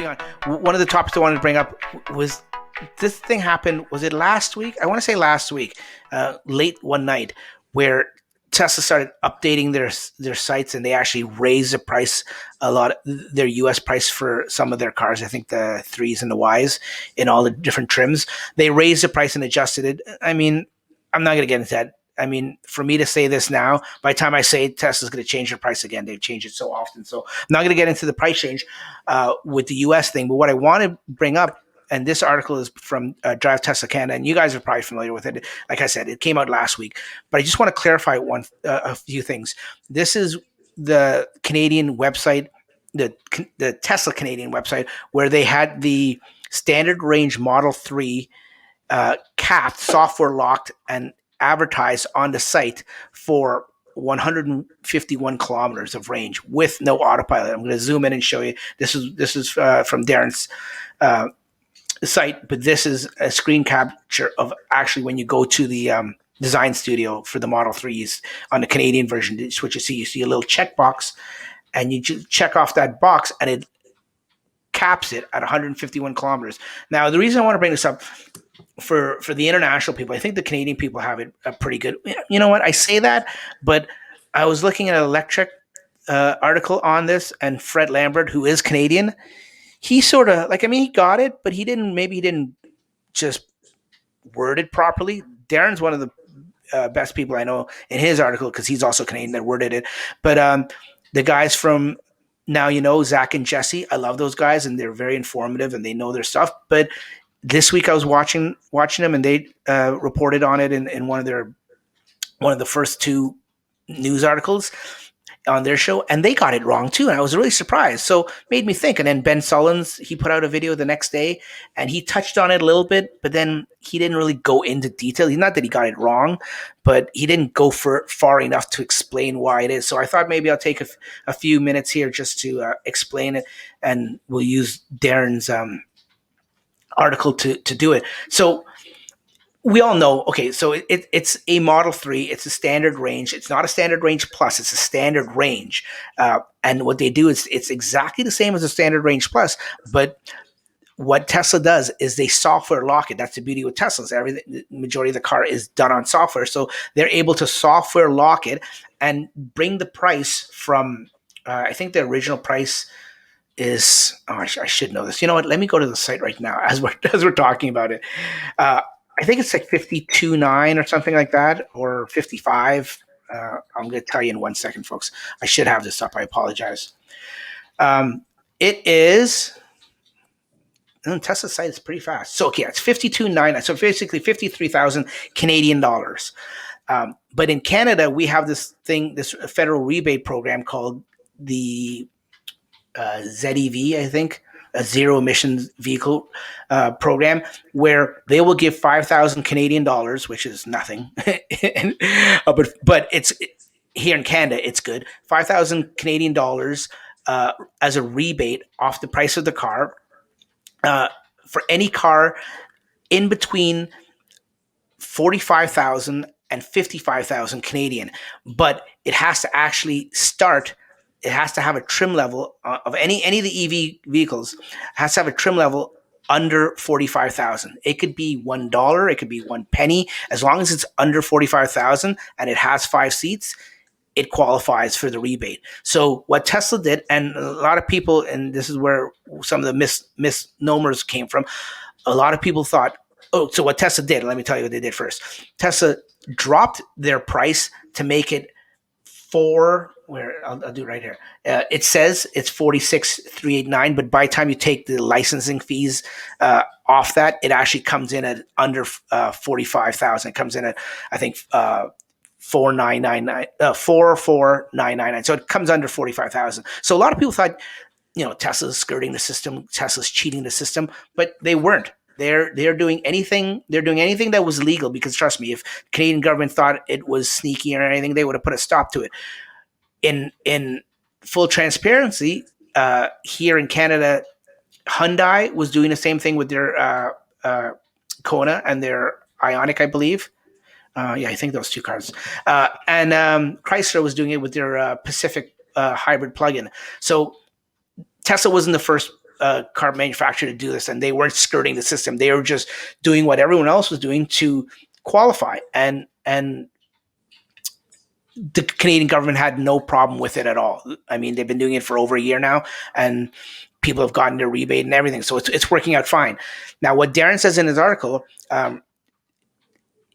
moving on. One of the topics I wanted to bring up was this thing happened. Was it last week? I want to say last week, late one night, where Tesla started updating their sites, and they actually raised the price a lot, their US price for some of their cars. I think the 3s and the Ys in all the different trims. They raised the price and adjusted it. I mean, I'm not going to get into that. I mean, for me to say this now, by the time I say it, Tesla's going to change their price again. They've changed it so often. So I'm not going to get into the price change with the US thing. But what I want to bring up, and this article is from Drive Tesla Canada, and you guys are probably familiar with it. Like I said, it came out last week. But I just want to clarify a few things. This is the Canadian website, the Tesla Canadian website, where they had the standard range Model 3 capped, software locked, and advertised on the site for 151 kilometers of range with no autopilot. I'm going to zoom in and show you. This is from Darren's site, but this is a screen capture of actually when you go to the design studio for the Model 3s on the Canadian version. It's what you see. You see a little checkbox, and you check off that box, and it caps it at 151 kilometers. Now, the reason I want to bring this up for the international people, I think the Canadian people have it pretty good. You know what? I say that, but I was looking at an electric article on this, and Fred Lambert, who is Canadian, he sort of he got it, but he didn't just word it properly. Darren's one of the best people I know in his article, because he's also Canadian, that worded it. But the guys from Now You Know, Zach and Jesse, I love those guys, and they're very informative and they know their stuff. But this week I was watching them, and they reported on it in one of the first two news articles on their show, and they got it wrong too. And I was really surprised. So made me think. And then Ben Sullins, he put out a video the next day, and he touched on it a little bit, but then he didn't really go into detail. Not that he got it wrong, but he didn't go far enough to explain why it is. So I thought maybe I'll take a few minutes here just to explain it, and we'll use Darren's article to do it. So we all know, okay, so it's a Model 3. It's a standard range. It's not a standard range plus. It's a standard range. And what they do is it's exactly the same as a standard range plus, but what Tesla does is they software lock it. That's the beauty with Teslas. Everything, the majority of the car is done on software. So they're able to software lock it and bring the price from, I think the original price is, I should know this. You know what? Let me go to the site right now as we're talking about it. I think it's like 52.9 or something like that, or 55. I'm going to tell you in 1 second, folks. I should have this up. I apologize. It is. Tesla's site is pretty fast. So, okay, it's 52.9. So basically 53,000 Canadian dollars. But in Canada, we have this federal rebate program called the ZEV, I think, a zero emissions vehicle program, where they will give 5,000 Canadian dollars, which is nothing. but it's here in Canada, it's good. 5,000 Canadian dollars as a rebate off the price of the car for any car in between 45,000 and 55,000 Canadian. But it has to actually start. It has to have a trim level of any of the EV vehicles has to have a trim level under 45,000. It could be $1, it could be 1 penny, as long as it's under 45,000 and it has 5 seats, it qualifies for the rebate. So what Tesla did, and a lot of people, and this is where some of the misnomers came from. A lot of people thought, so what Tesla did, let me tell you what they did first. Tesla dropped their price to make it I'll do it right here. It says it's 46,389, but by the time you take the licensing fees off that, it actually comes in at under 45,000. It comes in at, I think, 44,999. So it comes under 45,000. So a lot of people thought, Tesla's skirting the system, Tesla's cheating the system, but they weren't. They're doing anything. They're doing anything that was legal, because trust me, if the Canadian government thought it was sneaky or anything, they would have put a stop to it. In full transparency, here in Canada, Hyundai was doing the same thing with their Kona and their Ioniq, I believe. I think those two cars. And Chrysler was doing it with their Pacific hybrid plug-in. So Tesla wasn't the first car manufacturer to do this, and they weren't skirting the system. They were just doing what everyone else was doing to qualify, and the Canadian government had no problem with it at all. I mean, they've been doing it for over a year now, and people have gotten their rebate and everything, so it's working out fine. Now, what Darren says in his article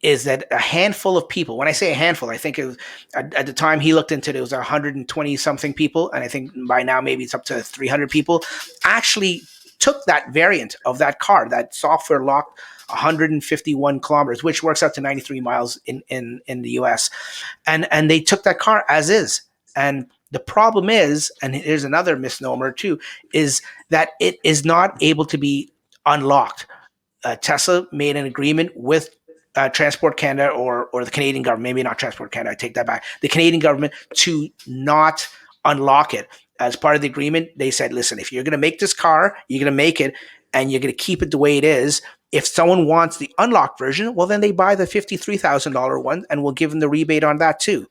is that a handful of people, when I say a handful, I think it was, at the time he looked into it, it was 120 something people, and I think by now maybe it's up to 300 people, actually took that variant of that car, that software locked 151 kilometers, which works out to 93 miles in the US. And they took that car as is. And the problem is, and here's another misnomer too, is that it is not able to be unlocked. Tesla made an agreement with Transport Canada or the Canadian government, maybe not Transport Canada, I take that back, the Canadian government, to not unlock it. As part of the agreement, they said, listen, if you're going to make this car, you're going to make it, and you're going to keep it the way it is. If someone wants the unlocked version, well, then they buy the $53,000 one, and we'll give them the rebate on that too.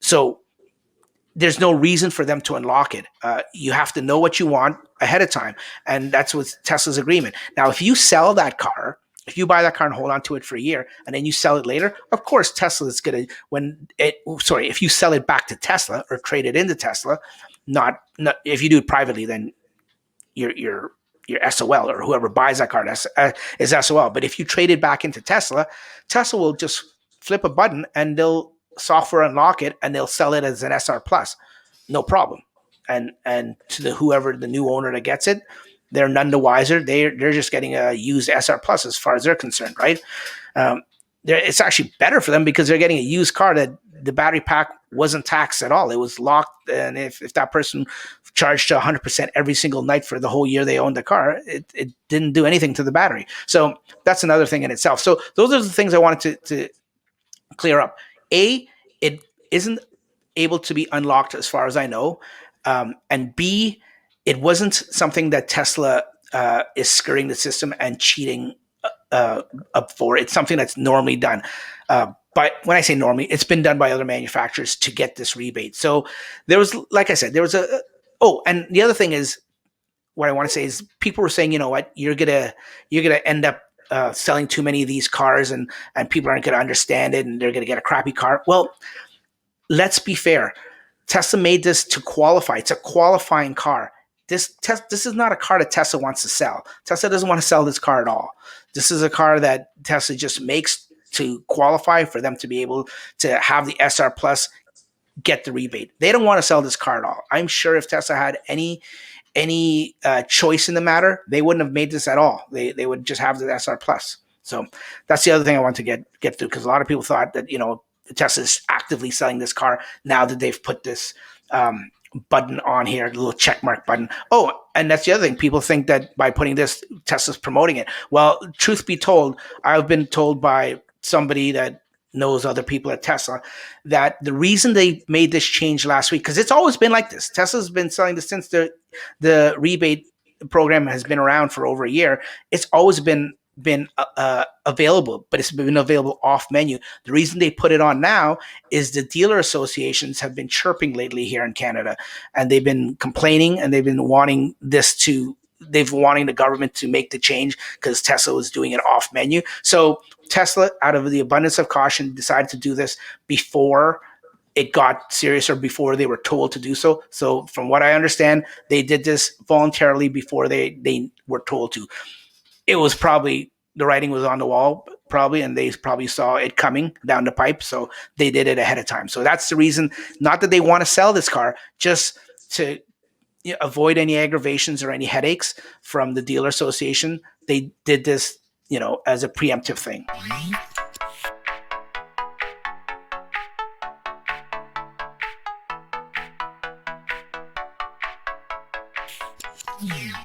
So there's no reason for them to unlock it. You have to know what you want ahead of time, and that's what Tesla's agreement. Now, if you sell that car, if you buy that car and hold on to it for a year and then you sell it later, of course, Tesla is going to, if you sell it back to Tesla or trade it into Tesla, not if you do it privately, then your SOL or whoever buys that car is SOL. But if you trade it back into Tesla, Tesla will just flip a button and they'll software unlock it and they'll sell it as an SR Plus, no problem. And to whoever the new owner that gets it, they're none the wiser. They're just getting a used SR Plus as far as they're concerned, right? It's actually better for them because they're getting a used car that the battery pack wasn't taxed at all. It was locked, and if that person charged to 100% every single night for the whole year they owned the car, it didn't do anything to the battery. So that's another thing in itself. So those are the things I wanted to clear up. A, it isn't able to be unlocked as far as I know. And B, it wasn't something that Tesla is skirting the system and cheating up for. It's something that's normally done. But when I say normally, it's been done by other manufacturers to get this rebate. So there was, like I said, there was and the other thing is, what I want to say is, people were saying, you know what, you're gonna end up selling too many of these cars, and people aren't gonna understand it, and they're gonna get a crappy car. Well, let's be fair. Tesla made this to qualify. It's a qualifying car. This is not a car that Tesla wants to sell. Tesla doesn't want to sell this car at all. This is a car that Tesla just makes to qualify for them to be able to have the SR Plus get the rebate. They don't want to sell this car at all. I'm sure if Tesla had any choice in the matter, they wouldn't have made this at all. They would just have the SR Plus. So that's the other thing I want to get through, because a lot of people thought that, Tesla is actively selling this car now that they've put this button on here, the little check mark button. Oh, and that's the other thing. People think that by putting this, Tesla's promoting it. Well, truth be told, I've been told by somebody that knows other people at Tesla that the reason they made this change last week, because it's always been like this. Tesla's been selling this since the rebate program has been around for over a year. It's always been available, but it's been available off menu. The reason they put it on now is the dealer associations have been chirping lately here in Canada, and they've been complaining, and they've been wanting the government to make the change because Tesla was doing it off menu. So Tesla, out of the abundance of caution, decided to do this before it got serious or before they were told to do so. So from what I understand, they did this voluntarily before they were told to. It was probably, the writing was on the wall probably, and they probably saw it coming down the pipe. So they did it ahead of time. So that's the reason, not that they want to sell this car, just to avoid any aggravations or any headaches from the dealer association. They did this, as a preemptive thing. Yeah.